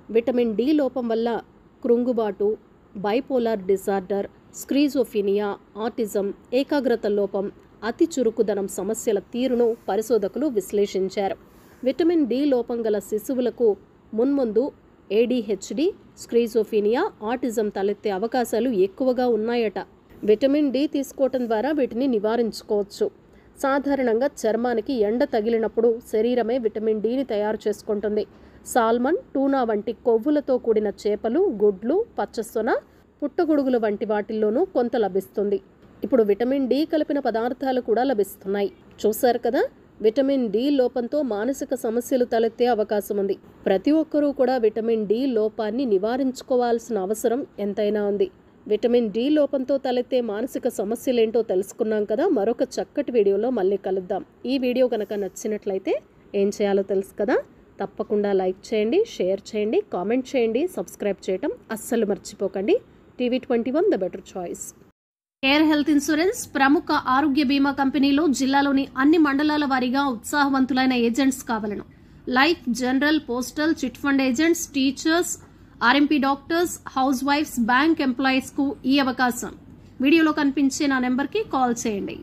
Vitamin D లోపం వల్ల కృంగుబాటు, bipolar disorder, స్క్రీజోఫీనియా, autism, ఏకాగ్రత లోపం, అతి చురుకుదనం సమస్యల తీరును పరిశోధకులు విశ్లేషించారు. విటమిన్ డి లోపం గల శిశువులకు మున్ముందు ఏడీహెచ్డి, స్క్రీజోఫీనియా, ఆటిజం తలెత్తే అవకాశాలు ఎక్కువగా ఉన్నాయట. విటమిన్ డి తీసుకోవటం ద్వారా వీటిని నివారించుకోవచ్చు. సాధారణంగా చర్మానికి ఎండ తగిలినప్పుడు శరీరమే విటమిన్ డిని తయారు చేసుకుంటుంది. సాల్మన్, టూనా వంటి కొవ్వులతో కూడిన చేపలు, గుడ్లు, పచ్చసొన, పుట్టగొడుగుల వంటి వాటిల్లోనూ కొంత లభిస్తుంది. ఇప్పుడు విటమిన్ డి కలిపిన పదార్థాలు కూడా లభిస్తున్నాయి. చూశారు కదా, విటమిన్ డి లోపంతో మానసిక సమస్యలు తలెత్తే అవకాశం ఉంది. ప్రతి ఒక్కరూ కూడా విటమిన్ డి లోపాన్ని నివారించుకోవాల్సిన అవసరం ఎంతైనా ఉంది. విటమిన్ డి లోపంతో తలెత్తే మానసిక సమస్యలేంటో తెలుసుకున్నాం కదా. మరొక చక్కటి వీడియోలో మళ్ళీ కలుద్దాం. ఈ వీడియో కనుక నచ్చినట్లయితే ఏం చేయాలో తెలుసు కదా. తప్పకుండా లైక్ చేయండి, షేర్ చేయండి, కామెంట్ చేయండి, సబ్స్క్రైబ్ చేయటం అస్సలు మర్చిపోకండి. TV21 the better choice. Air health insurance ప్రముఖ ఆరోగ్య బీమా కంపెనీలో జిల్లాలోని అన్ని మండలాల వారీగా ఉత్సాహవంతులైన ఏజెంట్స్ కావాలను. Life, general, postal, chit fund agents, teachers, RMP doctors, హౌస్ వైఫ్స్, బ్యాంక్ ఎంప్లాయీస్ కు ఈ అవకాశం. వీడియోలో కనిపించే నా నెంబర్కి కాల్ చేయండి.